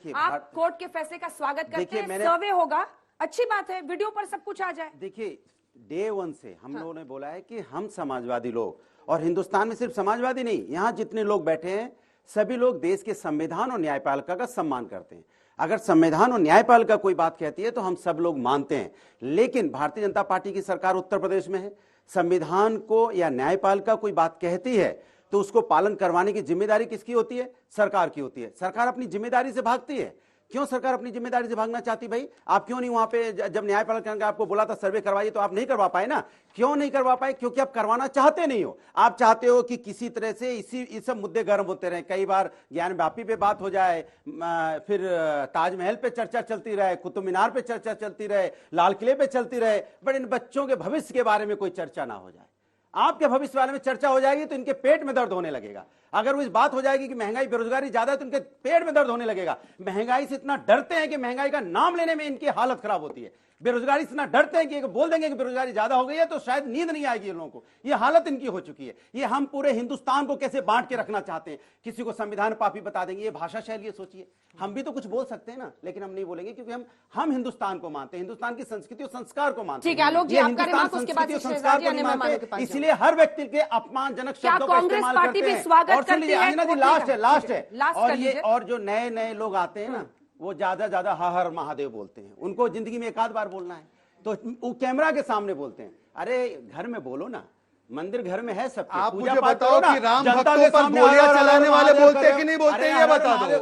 देखिए, आप कोर्ट के फैसले का स्वागत करते हैं, सर्वे होगा, अच्छी बात है, वीडियो पर सब कुछ आ जाए। देखिए, डे वन से हम लोगों ने बोला है कि हम समाजवादी लोग, और हिंदुस्तान में सिर्फ समाजवादी नहीं, यहां जितने लोग बैठे हैं सभी लोग देश के संविधान और न्यायपालिका का सम्मान करते हैं। अगर संविधान और न्यायपालिका कोई बात कहती है तो हम सब लोग मानते हैं, लेकिन भारतीय जनता पार्टी की सरकार उत्तर प्रदेश में है, संविधान को या न्यायपालिका कोई बात कहती है तो उसको पालन करवाने की जिम्मेदारी किसकी होती है? सरकार की होती है। सरकार अपनी जिम्मेदारी से भागती है। क्यों सरकार अपनी जिम्मेदारी से भागना चाहती? भाई आप क्यों नहीं वहां पे, जब न्यायपालिका ने आपको बोला था सर्वे करवाइए तो आप नहीं करवा पाए ना? क्यों नहीं करवा पाए? क्योंकि आप करवाना चाहते नहीं हो। आप चाहते हो कि किसी तरह से ये सब मुद्दे गर्म होते रहे, कई बार ज्ञान व्यापी पे बात हो जाए, फिर ताजमहल पे चर्चा चलती रहे, कुतुब मीनार पे चर्चा चलती रहे, लाल किले पे चलती रहे, बट इन बच्चों के भविष्य के बारे में कोई चर्चा ना हो जाए। आपके भविष्य वाले में चर्चा हो जाएगी तो इनके पेट में दर्द होने लगेगा। अगर वो इस बात हो जाएगी कि महंगाई बेरोजगारी ज्यादा है तो इनके पेट में दर्द होने लगेगा। महंगाई से इतना डरते हैं कि महंगाई का नाम लेने में इनकी हालत खराब होती है। बेरोजगारी इतना डरते हैं कि बोल देंगे कि बेरोजगारी ज्यादा हो गई है तो शायद नींद नहीं आएगी इन लोगों को। ये हालत इनकी हो चुकी है। ये हम पूरे हिंदुस्तान को कैसे बांट के रखना चाहते हैं, किसी को संविधान पापी बता देंगे। ये भाषा शैली सोचिए, हम भी तो कुछ बोल सकते हैं ना, लेकिन हम नहीं बोलेंगे क्योंकि हम हिंदुस्तान को मानते हैं, हिंदुस्तान की संस्कृति और संस्कार को मानते हैं। ठीक है आलोक जी, आपका रिमार्क उसके बाद संस्कार को नहीं मानते, इसलिए हर व्यक्ति के अपमानजनक शब्दों का इस्तेमाल करते हैं। और सुन लीजिए अंजना जी, लास्ट है, और जो नए नए लोग आते हैं ना वो ज्यादा हर हर महादेव बोलते हैं। उनको जिंदगी में एक आध बार बोलना है तो वो कैमरा के सामने बोलते हैं। अरे घर में बोलो ना, मंदिर घर में है सबके। आप मुझे बताओ कि राम भक्तों पर गोलियां चलाने वाले बोलते कि नहीं बोलते, ये बता दो।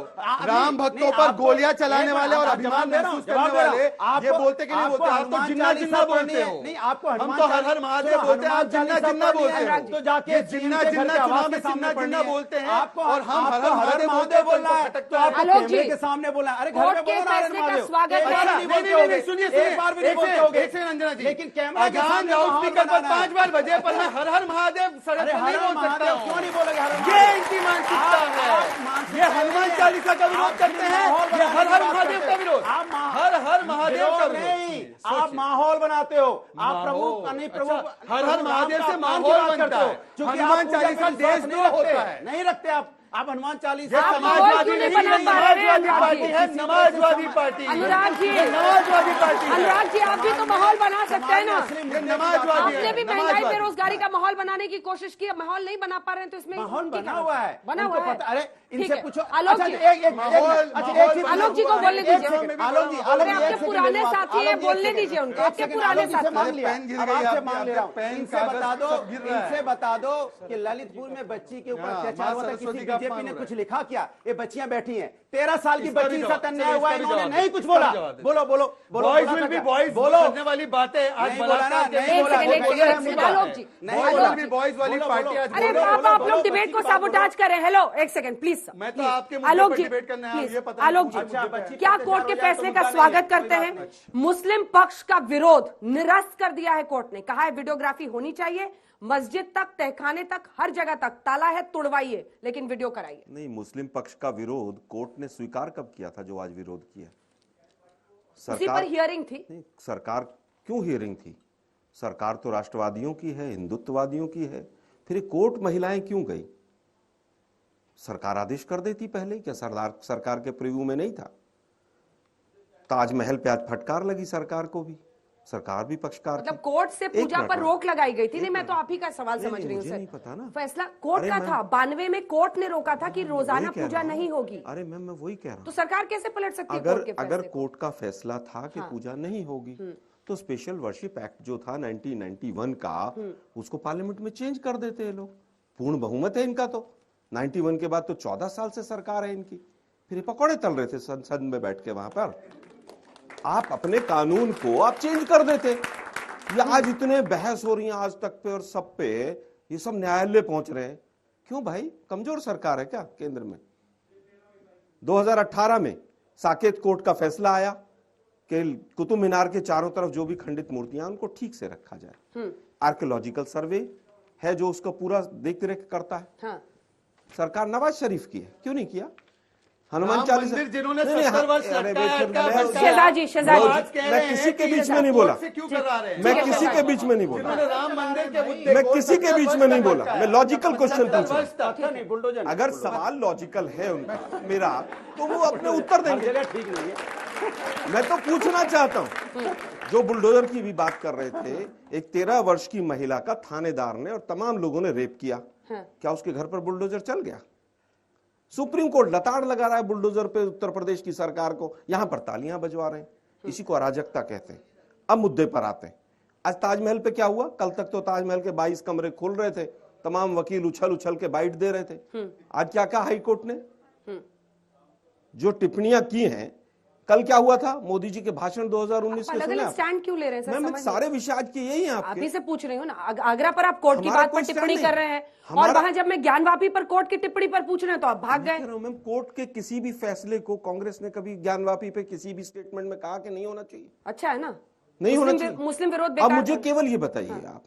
राम भक्तों पर गोलियां चलाने वाले और अभिमान महसूस करने वाले ये बोलते कि नहीं बोलते? आप तो जिन्ना जिन्ना बोलते हो। नहीं, आपको हम तो हर हर महादेव बोलते हैं, आप जिन्ना जिन्ना बोलते हो। तो जाके जिन्ना जिन्ना चुनाव में जिन्ना जिन्ना बोलते हैं और हम हर हर महादेव बोलते हैं। बोलना है तो आप कैमरे के सामने बोलना। अरे घर में बोलो ना, हर महादेव। नहीं, सुनिए एक बार भी नहीं बोलते होगे। अंजना जी, लेकिन कैमरा के सामने लाउड स्पीकर पर 5 बार बजे पर मैं हर हर महादेव सड़क पर नहीं बोल सकता। क्यों नहीं बोलोगे? ये इनकी मानसिकता है। ये हनुमान चालीसा का विरोध करते हैं, ये हर हर महादेव का विरोध। हर हर महादेव का विरोध। आप माहौल बनाते हो, आप प्रभु नहीं, प्रभु हर हर महादेव से माहौल बनता है। हनुमान चालीसा देशद्रोह होता है। नहीं रखते आप हनुमान चालीसा। समाजवादी नहीं, समाजवादी पार्टी है, समाजवादी पार्टी। अनुराग जी, समाजवादी पार्टी। अनुराग जी, आप भी तो माहौल बना सकते हैं ना। समाजवादी आपने भी महंगाई बेरोजगारी का माहौल बनाने की कोशिश की, माहौल नहीं बना पा रहे हैं तो इसमें माहौल बना हुआ है, बना हुआ है। अरे इनसे पूछो आलोक जी, आलोक जी को बोलने दीजिए। आलोक जी, आपके पुराने साथी हैं, बोलने दीजिए उनको। आपके पुराने साथी। मांग लिया, इनसे बता दो कि ललितपुर में बच्ची के ऊपर अत्याचार हुआ था, किसी बीजेपी ने कुछ लिखा क्या? ये बच्चियां बैठी हैं, 13 साल की बच्ची के साथ अन्याय हुआ, इन्होंने नहीं कुछ बोला। बोलो बोलो बोलो, बॉयज विल बी बॉयज बोलो करने वाली बातें आज बोला ना, नहीं बोला। आलोक जी, बॉयज भी बॉयज वाली पार्टी आज। अरे आप लोग डिबेट को साबोटाज कर रहे हैं। हेलो एक सेकंड प्लीज। मैं तो आपके मुद्दे पर डिबेट करने आया हूं, ये पता। आलोक जी, क्या कोर्ट के फैसले का स्वागत करते हैं? मुस्लिम पक्ष का विरोध निरस्त कर दिया है कोर्ट ने। कहा है वीडियोग्राफी होनी चाहिए, मस्जिद तक, तहखाने तक, हर जगह तक ताला है, तोड़वाइए, लेकिन वीडियो कराइए। नहीं, मुस्लिम पक्ष का विरोध कोर्ट ने स्वीकार कब किया था जो आज विरोध किया? उसी पर हियरिंग थी। नहीं, सरकार क्यों हियरिंग थी? सरकार तो राष्ट्रवादियों की है, हिंदुत्ववादियों की है, फिर कोर्ट महिलाएं क्यों गई? सरकार आदेश कर देती पहले। क्या सरकार के प्रीव्यू में नहीं था? ताजमहल पे आज फटकार लगी सरकार को भी, सरकार भी पक्षकार मतलब कोर्ट से पूजा पर रोक लगाई गई थी। नहीं, मैं तो आप ही का सवाल समझ रही हूँ सर। नहीं पता ना, फैसला कोर्ट का था 92 में, कोर्ट ने रोका था कि रोजाना पूजा नहीं होगी। अरे मैम, मैं वही कह रहा हूँ। तो सरकार कैसे पलट सकती है? अगर कोर्ट का फैसला था कि पूजा नहीं होगी तो स्पेशल वर्शिप एक्ट जो था 1991 का, उसको पार्लियामेंट में चेंज कर देते हैं लोग। पूर्ण बहुमत है इनका तो। 91 के बाद तो 14 साल से सरकार है इनकी। फिर पकौड़े तल रहे थे संसद में बैठ के वहां पर। आप अपने कानून को आप चेंज कर देते। ये आज इतने बहस हो रही है आज तक पे और सब पे, ये सब न्यायालय पहुंच रहे हैं। क्यों भाई, कमजोर सरकार है क्या केंद्र में? 2018 में साकेत कोर्ट का फैसला आया कि कुतुब मीनार के चारों तरफ जो भी खंडित मूर्तियां उनको ठीक से रखा जाए। आर्कियोलॉजिकल सर्वे है जो उसका पूरा देख रेख करता है। सरकार नवाज शरीफ की है, क्यों नहीं किया? हनुमान राम चालीसा मंदिर जिन्होंने नहीं, 70 वर्ष अरे लटकाया, फिर अटका मैं- भटकाया, शहजाद जी, शहजाद वो जी। आज कह मैं रहे हैं किसी के कि बीच में नहीं बोला। कोर्ट से क्यों करा रहे हैं? मैं ठीक है, किसी के बीच में नहीं बोला। जिन्होंने राम मंदिर के मुद्दे मैं को किसी के 70 बीच में वर्ष नहीं तक बोला। लटकाया। मैं लॉजिकल क्वेश्चन 70 पूछ रहा वर्ष तक। अच्छा नहीं, बुलडोजर अगर सवाल लॉजिकल है उनका मेरा, तो वो अपने उत्तर हर देंगे। जगह ठीक नहीं है। मैं तो पूछना चाहता हूं, जो बुलडोजर की भी बात कर रहे थे, एक 13 वर्ष की महिला का थानेदार ने और तमाम लोगों ने रेप किया, क्या उसके घर पर बुलडोजर चल गया? सुप्रीम कोर्ट लताड़ लगा रहा है बुलडोजर पे उत्तर प्रदेश की सरकार को, यहां पर तालियां बजवा रहे हैं। इसी को अराजकता कहते हैं। अब मुद्दे पर आते हैं। आज ताजमहल पे क्या हुआ? कल तक तो ताजमहल के 22 कमरे खुल रहे थे, तमाम वकील उछल उछल के बाइट दे रहे थे। आज क्या कहा हाईकोर्ट ने? जो टिप्पणियां की हैं, कल क्या हुआ था? मोदी जी के भाषण 2019 के अलग सुने अलग आप? स्टैंड क्यों ले रहे हैं सर? मैं समझ नहीं। सारे विषय आज के यही हैं आप आपके। ही से पूछ रही हूँ ना। आगरा पर आप कोर्ट की हमारा बात पर कोई टिप्पणी stand कर रहे हैं, और हमारा- वहां जब मैं ज्ञानवापी पर कोर्ट की टिप्पणी पर पूछ रहे हैं तो आप भाग गए। मैम, कोर्ट के किसी भी फैसले को कांग्रेस ने कभी ज्ञानवापी पे किसी भी स्टेटमेंट में कहा कि नहीं होना चाहिए? अच्छा है ना, नहीं होना चाहिए। मुस्लिम विरोध अब बेकार मुझे था। केवल ये बताइए आप,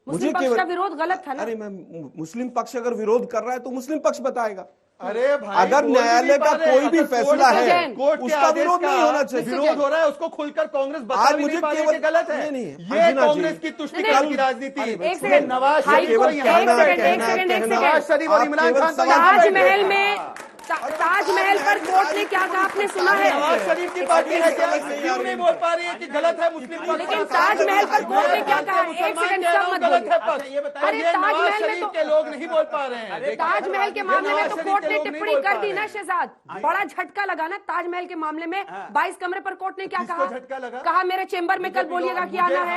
मुस्लिम पक्ष का विरोध गलत था ना। अरे मैम, मुस्लिम पक्ष अगर विरोध कर रहा है तो मुस्लिम पक्ष बताएगा। अरे भाई, अगर बोल भी न्यायालय नहीं का पा रहे। कोई भी अगर फैसला कोर्ट है, का- कोर्ट के उसका आदेश विरोध का नहीं होना चाहिए। विरोध हो रहा है, उसको खुलकर कांग्रेस बता आज भी मुझे नहीं पा रही केवल- कि गलत है। नहीं, ये अंजना कांग्रेस जी, की तुष्टि नहीं, की राजनीति। एक ये सेकंड, नवाज हाई शरीफ को कोर्ट- यहाँ एक पर सेकंड, एक कहना- सेकंड, एक कहना- सेकंड। नवाज शरीफ और आप इमरान केवल खान तो सवाल यहाँ पे ताजमहल बैठे में हैं। ताजमहल पर कोर्ट ने क्या कहा आपने सुना है? नवाज शरीफ की पार्टी है क्या? क्यों नहीं बोल पा रही है कि गलत है मुस्लिम पक्ष? लेकिन ताजमहल पर कोर्ट ने क्या कहा? एक सेकंड, सब मत गलत है बोलिए। पक्ष। ये बताइए, अरे ये नवाज ताजमहल में शरीफ तो के लोग नहीं बोल पा रहे हैं। ताजमहल के मामले में तो नवाज कोर्ट शरीफ ने के लोग टिप्पणी नहीं कर बोल दी पा ना रहे। शहजाद। बड़ा झटका लगा ना ताजमहल के मामले में। 22 कमरे पर कोर्ट ने क्या किसको कहा? झटका लगा? कहा मेरे चेंबर में कल बोलिएगा कि आना है।